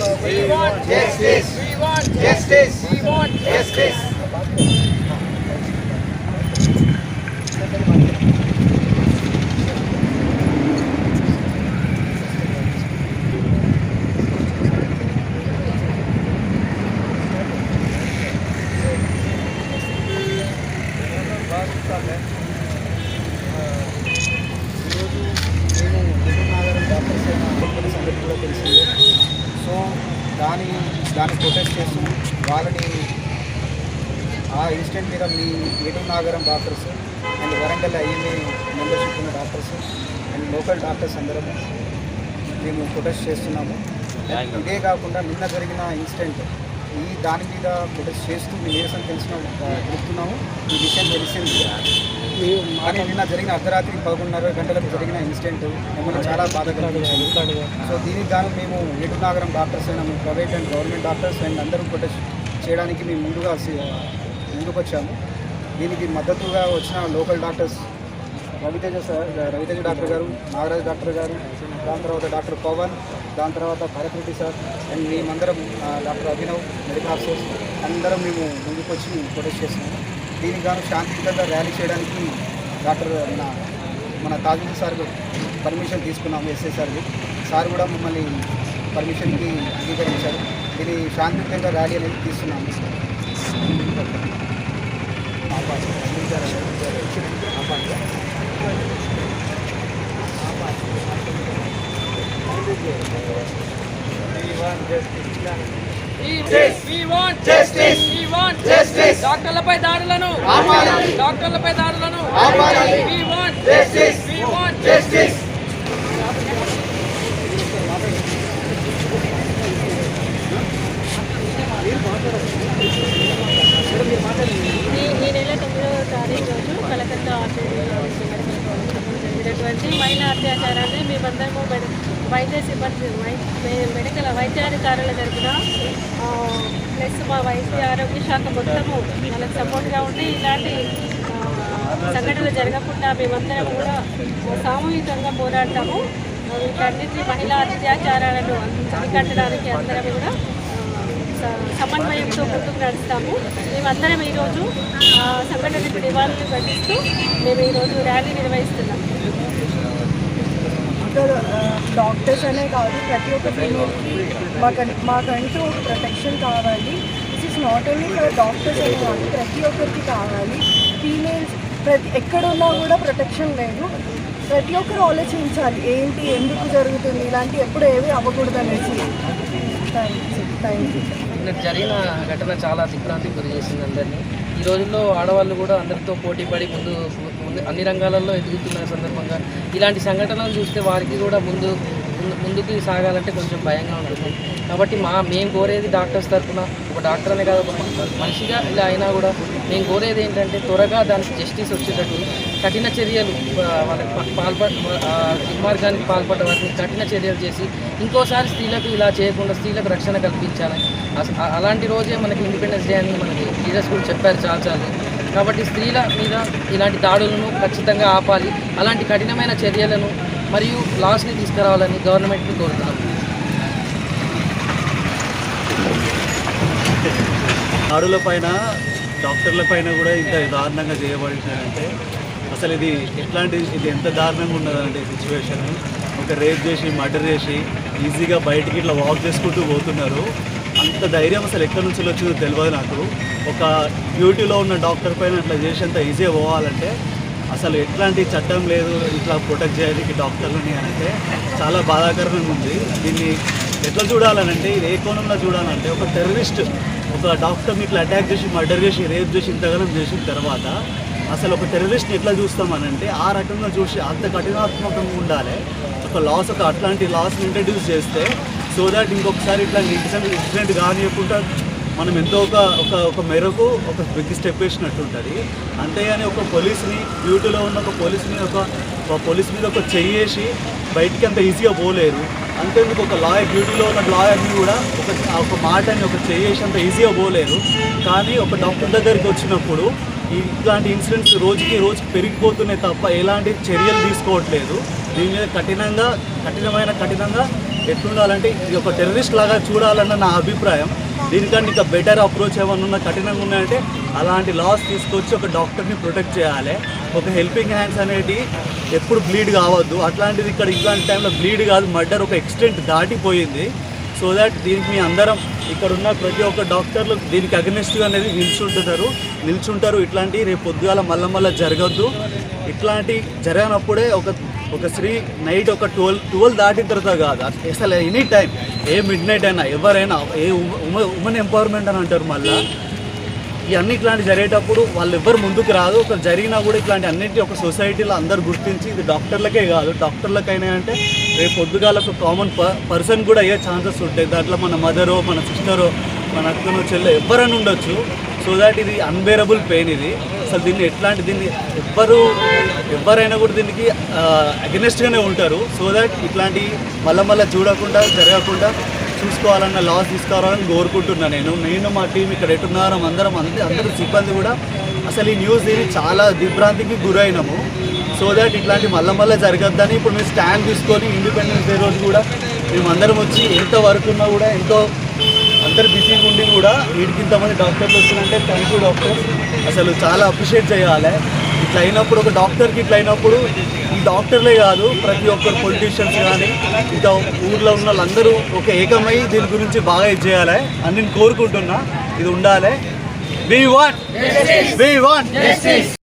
We want justice. We want justice. We want justice. So దాని protest చేస్తూ వాళ్ళని ఆ ఇన్సిడెంట్ మీద మీ Eturu Nagaram doctors and Warangal IMA membership ఉన్న డాక్టర్స్ అండ్ లోకల్ డాక్టర్స్ అందరం మేము ప్రొటెస్ట్ చేస్తున్నాము. ఇదే కాకుండా నిన్న జరిగిన ఇన్సిడెంట్ దాని మీద ప్రొటెస్ట్ చేస్తూ మీ నిరసన తెలుపుతున్నాము. ఈ విషయం తెలిసింది కానీ నిన్న జరిగిన అర్ధరాత్రి 11:30 గంటలకు జరిగిన ఇన్సిడెంట్ మమ్మల్ని చాలా బాధ కలిగించింది. సో దీనికి గాను మేము ఏటూరు నాగరం డాక్టర్స్ అయినా మేము private and government doctors and అందరూ ప్రొటెస్ట్ చేయడానికి మేము ముందుకు వచ్చాము. దీనికి మద్దతుగా వచ్చిన లోకల్ డాక్టర్స్ రవితేజ డాక్టర్ గారు, నాగరాజ్ డాక్టర్ గారు, దాని తర్వాత డాక్టర్ పవన్, దాని తర్వాత భరత్ రెడ్డి సార్ అండ్ మేమందరం డాక్టర్ అభినవ్ మెడికల్ ఆఫీసర్స్ అందరం మేము ముందుకు వచ్చి ప్రొటెస్ట్ చేస్తున్నాము. దీనికి గాను శాంతియుతంగా ర్యాలీ చేయడానికి డాక్టర్ మన తాజుద్దీన్ సార్ పర్మిషన్ తీసుకున్నాము. ఎస్ఐ సార్ కూడా మమ్మల్ని పర్మిషన్కి అంగీకరించారు. దీన్ని శాంతియుతంగా ర్యాలీ అనేది తీస్తున్నాము. డాక్టర్లపై దాడులను ఈ నెల 9వ తారీఖు రోజు కలకత్తా ఆర్టీడీలో జరిగినటువంటి మహిళా అత్యాచారాన్ని మేమందరము వైద్య సిబ్బంది మెడికల్ వైద్యాధికారుల తరపున ప్లస్ మా వైద్య ఆరోగ్య శాఖ మొత్తము వాళ్ళకి సపోర్ట్గా ఉండి ఇలాంటి సంఘటనలు జరగకుండా మేమందరం కూడా సామూహికంగా పోరాడతాము. వీటన్నిటి మహిళా అత్యాచారాలను అరికట్టడానికి అందరం కూడా సమన్వయంతో ముందుకు నడుస్తాము. మేమందరం ఈరోజు సంఘటనకు నివాళులు ఘటిస్తూ మేము ఈరోజు ర్యాలీ నిర్వహిస్తున్నాం. డాక్టర్స్ అనే కాదు, ప్రతి ఒక్క ఫీమేల్కి మాకంటూ ప్రొటెక్షన్ కావాలి. This is not only for doctors అనే కాదు, ప్రతి ఒక్కరికి కావాలి. ఫీమేల్స్ ఎక్కడున్నా కూడా ప్రొటెక్షన్ లేదు. ప్రతి ఒక్కరు ఆలోచించాలి ఏంటి, ఎందుకు జరుగుతుంది, ఇలాంటి ఎప్పుడు ఏవి అవ్వకూడదు అనేసి. Thank you. జరిగిన ఘటన చాలా దిగ్భ్రాంతికి గురి చేసింది అందరినీ. ఈ రోజుల్లో ఆడవాళ్ళు కూడా అందరితో పోటీపడి ముందు అన్ని రంగాలలో ఎదుగుతున్న సందర్భంగా ఇలాంటి సంఘటనలు చూస్తే వారికి కూడా ముందుకు సాగాలంటే కొంచెం భయంగా ఉంటుంది. కాబట్టి మేము కోరేది డాక్టర్స్ తరఫున, ఒక డాక్టర్ అనే కాదు, ఒక మనిషిగా ఇలా అయినా కూడా మేము కోరేది ఏంటంటే త్వరగా దానికి జస్టిస్ వచ్చేటట్టు కఠిన చర్యలు వాళ్ళకి దుర్మార్గానికి పాల్పడ్డ వాటిని కఠిన చర్యలు చేసి ఇంకోసారి స్త్రీలకు ఇలా చేయకుండా స్త్రీలకు రక్షణ కల్పించాలని. అలాంటి రోజే మనకి ఇండిపెండెన్స్ డే అని మనకి లీడర్స్ కూడా చెప్పారు చాలాసార్లు. కాబట్టి స్త్రీల మీద ఇలాంటి దాడులను ఖచ్చితంగా ఆపాలి. అలాంటి కఠినమైన చర్యలను మరియు లాస్ని తీసుకురావాలని గవర్నమెంట్ని కోరుతున్నాం. దాడుల పైన డాక్టర్ల పైన కూడా ఇంత దారుణంగా చేయబడిందంటే అసలు ఇది ఎంత దారుణంగా ఉన్నదంటే సిచ్యువేషన్. ఒక రేప్ చేసి మర్డర్ చేసి ఈజీగా బయటికి ఇట్లా వాక్ చేసుకుంటూ పోతున్నారు. అంత ధైర్యం అసలు ఎక్కడి నుంచి వచ్చిందో తెలియదు నాకు. ఒక డ్యూటీలో ఉన్న డాక్టర్ పైన ఇట్లా చేసేంత ఈజీగా పోవాలంటే అసలు ఎట్లాంటి చట్టం లేదు ఇట్లా ప్రొటెక్ట్ చేయడానికి డాక్టర్లని అంటే చాలా బాధాకరంగా ఉంది. దీన్ని ఎట్లా చూడాలనంటే, ఇది ఏ కోణంలో చూడాలంటే, ఒక టెర్రరిస్ట్ ఒక డాక్టర్ని ఇట్లా అటాక్ చేసి మర్డర్ చేసి రేప్ చేసి ఇంతగానం చేసిన తర్వాత అసలు ఒక టెర్రరిస్ట్ని ఎట్లా చూస్తామనంటే ఆ రకంగా చూసి అంత కఠినాత్మకంగా ఉండాలి. ఒక అట్లాంటి లాస్ని ఇంట్రడ్యూస్ చేస్తే సో దాట్ ఇంకొకసారి ఇట్లాంటి ఇన్సిడెంట్ కానియకుండా మనం ఎంతో ఒక మేరకు ఒక బిగ్ స్టెప్ వేసినట్టు ఉంటుంది. అంతేగాని ఒక పోలీస్ని డ్యూటీలో ఉన్న ఒక పోలీస్ మీద ఒక చెయ్యేసి బయటికి అంత ఈజీగా పోలేరు. అంతేందుకు ఒక లాయర్ డ్యూటీలో ఉన్న లాయర్ని కూడా ఒక మాటని ఒక చెయ్యేసి అంత ఈజీగా పోలేరు. కానీ ఒక డాక్టర్ దగ్గరికి వచ్చినప్పుడు ఇట్లాంటి ఇన్సిడెంట్స్ రోజుకి పెరిగిపోతున్నాయి తప్ప ఎలాంటి చర్యలు తీసుకోవట్లేదు. దీని మీద కఠినంగా ఎట్లుండాలంటే ఇది ఒక టెర్రరిస్ట్ లాగా చూడాలన్న నా అభిప్రాయం. దీనికంటే ఇంకా బెటర్ అప్రోచ్ ఏమన్నా ఉన్న కఠినంగా ఉన్నాయంటే అలాంటి లాస్ తీసుకొచ్చి ఒక డాక్టర్ని ప్రొటెక్ట్ చేయాలి. ఒక హెల్పింగ్ హ్యాండ్స్ అనేది ఎప్పుడు బ్లీడ్ కావద్దు. అట్లాంటిది ఇక్కడ ఇట్లాంటి టైంలో బ్లీడ్ కాదు, మర్డర్ ఒక ఎక్స్టెంట్ దాటిపోయింది. సో దాట్ దీనికి మీ అందరం ఇక్కడ ఉన్న ప్రతి ఒక్క డాక్టర్లు దీనికి అగెనిస్ట్గా అనేది నిల్చుంటారు. ఇట్లాంటి రేపు పొద్దుగాల మళ్ళీ జరగద్దు. ఇట్లాంటి జరగనప్పుడే ఒక స్త్రీ నైట్ ఒక 12 దాటిన తర్వాత కాదు, అసలు ఎనీ టైం, ఏ మిడ్ నైట్ అయినా, ఎవరైనా, ఏ ఉమెన్ ఎంపవర్మెంట్ అని అంటారు. మళ్ళీ ఇవన్నీ ఇట్లాంటి జరిగేటప్పుడు వాళ్ళు ఎవ్వరు ముందుకు రాదు. ఒక జరిగినా కూడా ఇట్లాంటి అన్నింటి ఒక సొసైటీలో అందరు గుర్తించి ఇది డాక్టర్లకే కాదు, డాక్టర్లకైనా అంటే రేపు పొద్దుగాల ఒక కామన్ పర్సన్ కూడా అయ్యే ఛాన్సెస్ ఉంటాయి. దాంట్లో మన మదరో, మన సిస్టరో, మన అక్కనో, చెల్లె ఎవరైనా ఉండొచ్చు. సో దాట్ ఇది అన్బేరబుల్ పెయిన్. ఇది అసలు దీన్ని ఎవరైనా కూడా దీనికి అగెనెస్ట్గానే ఉంటారు. సో దాట్ ఇట్లాంటి మళ్ళీ చూడకుండా జరగకుండా చూసుకోవాలన్న లాస్ తీసుకురావాలని కోరుకుంటున్నాను. నేను మా టీం ఇక్కడ ఎట్టున్నారో అందరూ సిబ్బంది కూడా అసలు ఈ న్యూస్ దీన్ని చాలా దిగ్భ్రాంతికి గురైనాము. సో దాట్ ఇట్లాంటి మళ్ళీ జరగద్దని ఇప్పుడు మేము స్టాండ్ తీసుకొని ఇండిపెండెన్స్ డే రోజు కూడా మేమందరం వచ్చి ఎంత వర్క్ ఉన్నా కూడా ఎంతో అందరు బిజీగా ఉండి కూడా వీడికి ఇంతమంది డాక్టర్లు వచ్చిందంటే థ్యాంక్ యూ డాక్టర్. అసలు చాలా అప్రిషియేట్ చేయాలి. ఇట్లా అయినప్పుడు ఒక డాక్టర్కి ఇట్లా అయినప్పుడు ఈ డాక్టర్లే కాదు ప్రతి ఒక్కరు పొలిటీషియన్స్ కానీ ఇంకా ఊర్లో ఉన్న వాళ్ళందరూ ఒక ఏకమై దీని గురించి బాగా ఇది చేయాలి అని నేను కోరుకుంటున్నా. ఇది ఉండాలి. We want justice.